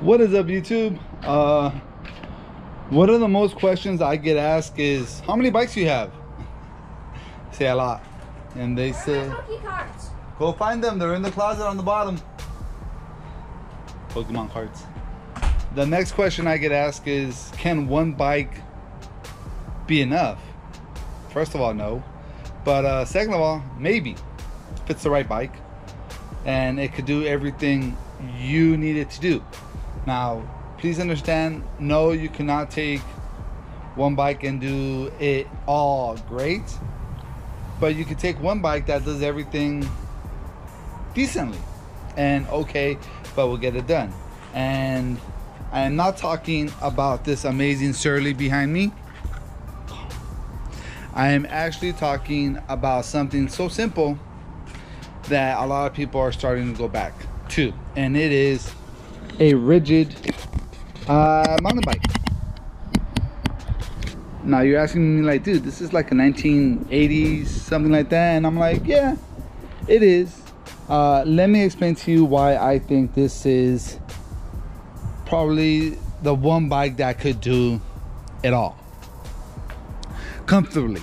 What is up, YouTube? One of the most questions I get asked is, how many bikes do you have? I say a lot. And they say, go find them. They're in the closet on the bottom. Pokemon cards. The next question I get asked is, can one bike be enough? First of all, no. But second of all, maybe. If it's the right bike and it could do everything you need it to do. Now, please understand, no, you cannot take one bike and do it all great, but you can take one bike that does everything decently and okay, but we'll get it done. And I am not talking about this amazing Surly behind me. I am actually talking about something so simple that a lot of people are starting to go back to, and it is a rigid mountain bike. Now you're asking me like, dude, this is like a 1980s, something like that, and I'm like, yeah, it is. Let me explain to you why I think this is probably the one bike that could do it all comfortably,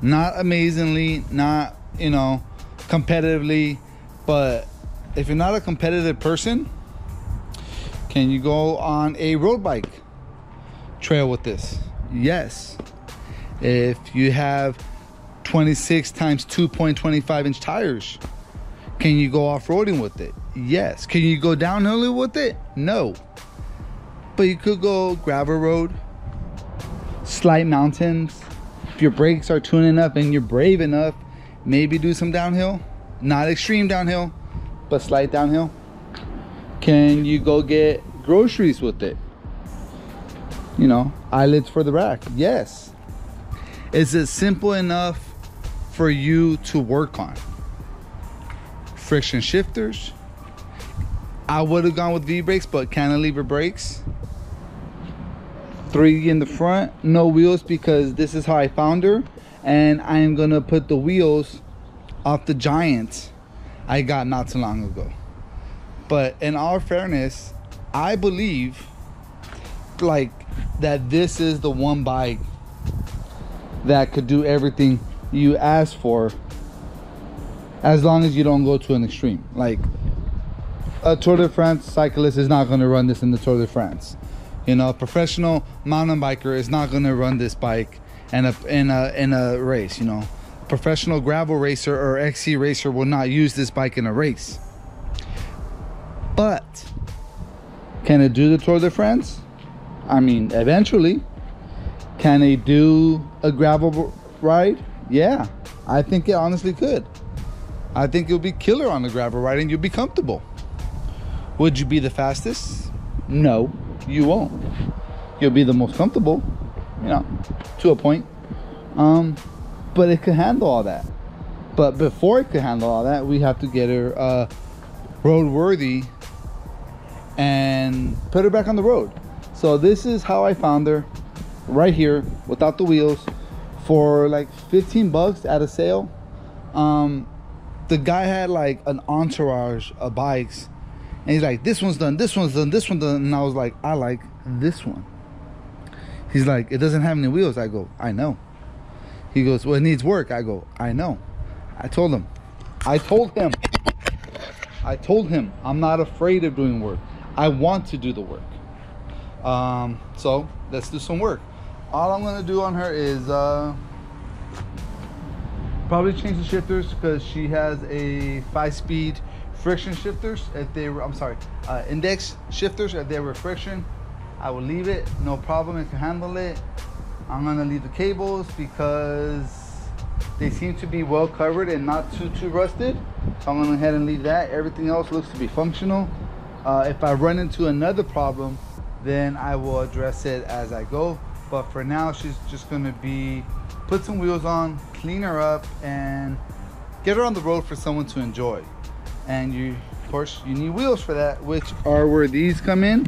not amazingly, not, you know, competitively. But if you're not a competitive person, can you go on a road bike trail with this? Yes. If you have 26 times 2.25 inch tires, can you go off-roading with it? Yes. Can you go downhill with it? No. But you could go gravel road, slight mountains. If your brakes are tuned enough and you're brave enough, maybe do some downhill. Not extreme downhill, but slight downhill. Can you go get groceries with it? You know, eyelets for the rack. Yes. Is it simple enough for you to work on? Friction shifters. I would have gone with V-brakes, but cantilever brakes. 3 in the front, no wheels, because this is how I found her, and I am gonna put the wheels off the Giant I got not too long ago. But in all fairness, I believe like that this is the one bike that could do everything you ask for, as long as you don't go to an extreme. Like a Tour de France cyclist is not going to run this in the Tour de France. You know, a professional mountain biker is not going to run this bike in a race. You know, a professional gravel racer or XC racer will not use this bike in a race. But can it do the Tour de France? I mean, eventually. Can it do a gravel ride? Yeah, I think it honestly could. I think it'll be killer on the gravel ride and you'll be comfortable. Would you be the fastest? No, you won't. You'll be the most comfortable, you know, to a point. But it could handle all that. But before it could handle all that, we have to get her roadworthy and put her back on the road. So this is how I found her, right here, without the wheels, for like 15 bucks at a sale. The guy had like an entourage of bikes, and he's like, this one's done, this one's done, this one's done. And I was like, I like this one. He's like, it doesn't have any wheels. I go, I know. He goes, well, it needs work. I go, I know. I told him, I'm not afraid of doing work. I want to do the work. So let's do some work. All I'm gonna do on her is probably change the shifters, because she has a 5-speed friction shifters. If they were, index shifters. If they were friction, I will leave it, no problem. It can handle it. I'm gonna leave the cables because they seem to be well covered and not too rusted. So I'm gonna go ahead and leave that. Everything else looks to be functional. If I run into another problem, then I will address it as I go. But for now, she's just gonna be put some wheels on, clean her up, and get her on the road for someone to enjoy. And you, of course, you need wheels for that, which are where these come in.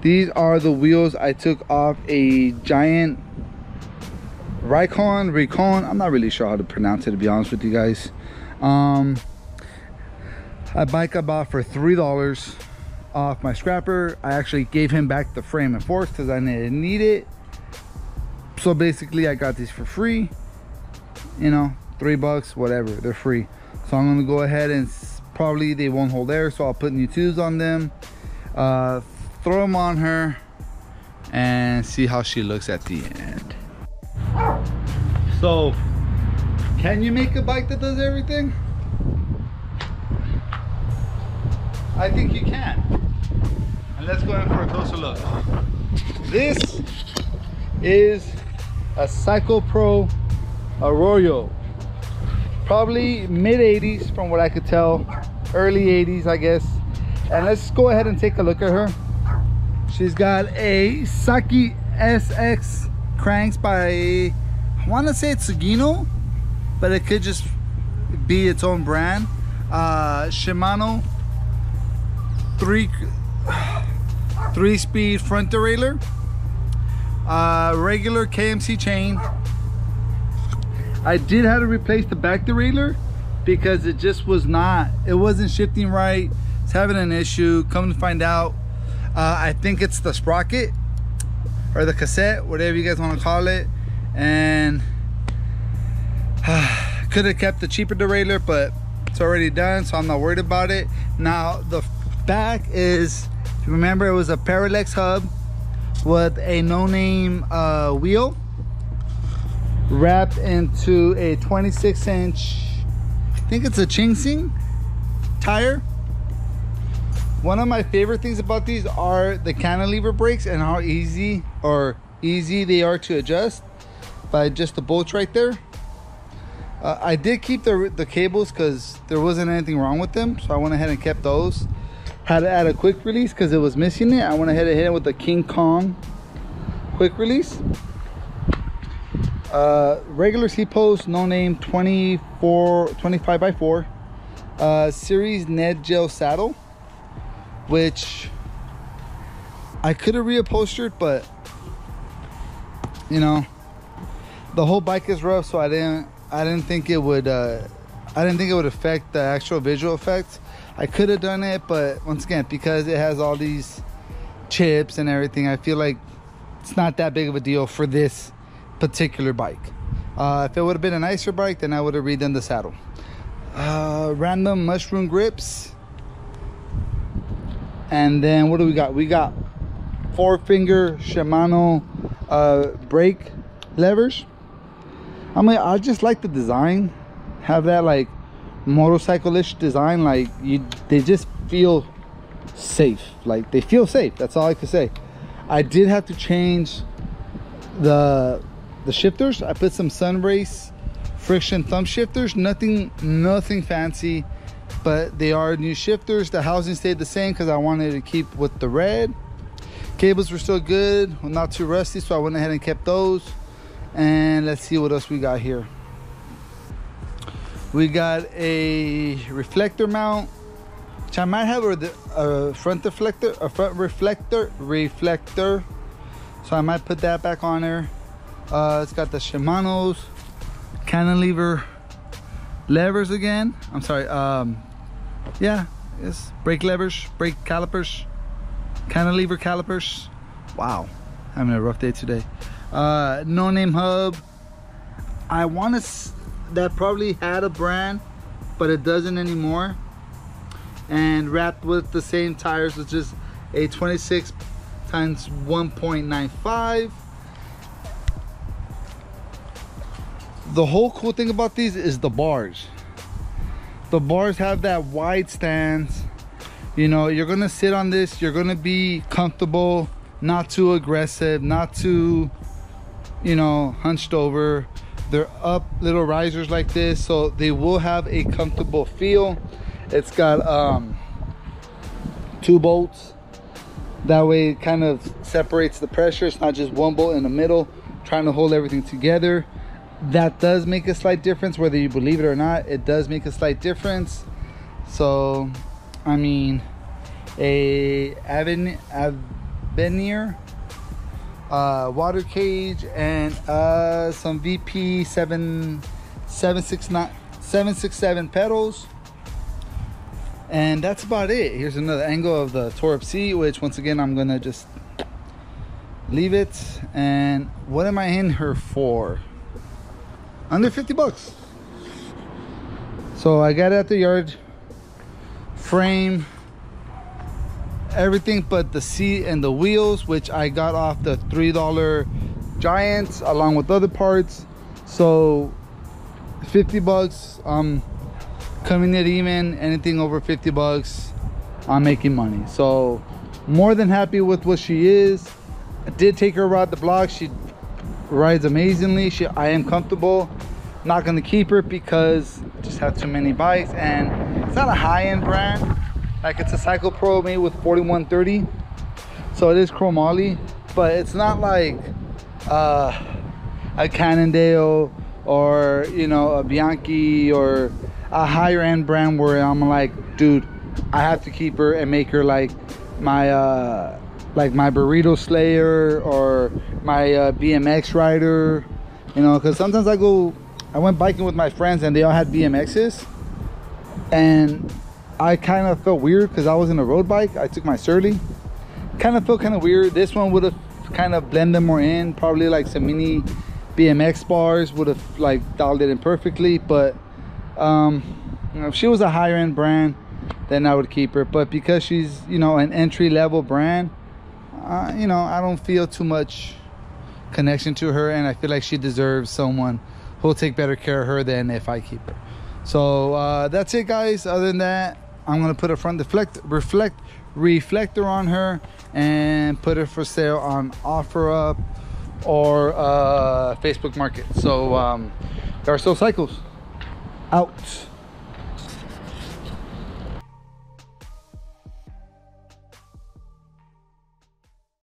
These are the wheels I took off a Giant Recon. I'm not really sure how to pronounce it, to be honest with you guys. A bike I bought for $3. off my scrapper. I actually gave him back the frame and forks because I didn't need it. So basically I got these for free, you know, $3, whatever, they're free. So I'm gonna go ahead and probably they won't hold air, so I'll put new tubes on them, throw them on her, and see how she looks at the end. So, can you make a bike that does everything? I think you can. And let's go in for a closer look. This is a Cyclepro Arroyo. Probably mid 80s from what I could tell. Early 80s, I guess. And let's go ahead and take a look at her. She's got a Saki SX cranks by, I want to say it's Sugino, but it could just be its own brand. Shimano 3-speed front derailleur. Regular KMC chain. I did have to replace the back derailleur because it just was not, it wasn't shifting right. It's having an issue. Come to find out, I think it's the sprocket or the cassette, whatever you guys want to call it. And could have kept the cheaper derailleur, but it's already done, so I'm not worried about it. Now the back is, if you remember, it was a Parallax hub with a no-name wheel wrapped into a 26-inch, I think it's a Chingsing tire. One of my favorite things about these are the cantilever brakes and how easy they are to adjust by just the bolts right there. I did keep the cables because there wasn't anything wrong with them, so I went ahead and kept those. Had to add a quick release because it was missing it. I went ahead and hit it with the King Kong quick release. Regular seat post, no name, 25x4 series Ned gel saddle, which I could have reupholstered, but you know, the whole bike is rough, so I didn't think it would affect the actual visual effects. I could have done it, but once again, because it has all these chips and everything, I feel like it's not that big of a deal for this particular bike. If it would have been a nicer bike, then I would have redone the saddle. Random mushroom grips. And then what do we got? We got 4-finger Shimano brake levers. I mean, I just like the design. Have that like motorcycle-ish design. Like they just feel safe. Like they feel safe. That's all I can say. I did have to change the shifters. I put some Sunrace friction thumb shifters. Nothing fancy, but they are new shifters. The housing stayed the same because I wanted to keep with the red. Cables were still good, not too rusty, so I went ahead and kept those. And let's see what else we got here. We got a reflector mount, which I might have a front reflector, so I might put that back on there. It's got the Shimano's cantilever levers again. I'm sorry, yeah, it's brake levers, brake calipers, cantilever calipers. Wow, having a rough day today. No name hub. I want to, that probably had a brand, but it doesn't anymore. And wrapped with the same tires, which is a 26 times 1.95. The whole cool thing about these is the bars. The bars have that wide stance. You know, you're gonna sit on this, you're gonna be comfortable, not too aggressive, not too, you know, hunched over. They're up little risers like this, so they will have a comfortable feel. It's got 2 bolts. That way it kind of separates the pressure. It's not just one bolt in the middle trying to hold everything together. That does make a slight difference, whether you believe it or not. It does make a slight difference. So I mean, a Avenir water cage and some VP 767 pedals. And that's about it. Here's another angle of the tore up seat, which once again I'm gonna just leave it. And what am I in her for? Under 50 bucks. So I got it at the yard. Frame, everything but the seat and the wheels, which I got off the $3 Giants along with other parts. So 50 bucks, coming in even. Anything over 50 bucks, I'm making money. So more than happy with what she is. I did take her around the block. She rides amazingly. I am comfortable. Not gonna keep her because I just have too many bikes, and it's not a high-end brand. Like, it's a Cyclepro made with 4130, so it is chromoly, but it's not like a Cannondale or, you know, a Bianchi or a higher end brand where I'm like, dude, I have to keep her and make her like my burrito slayer or my BMX rider, you know, because sometimes I went biking with my friends and they all had BMXs, and I kind of felt weird because I was in a road bike. I took my Surly, kind of felt kind of weird. This one would have kind of blended more in, probably like some mini BMX bars would have like dialed it in perfectly. But you know, if she was a higher end brand, then I would keep her. But because she's, you know, an entry level brand, you know, I don't feel too much connection to her, and I feel like she deserves someone who'll take better care of her than if I keep her. So that's it, guys. Other than that, I'm gonna put a front reflector on her and put her for sale on OfferUp or Facebook Market. So there are still cycles out.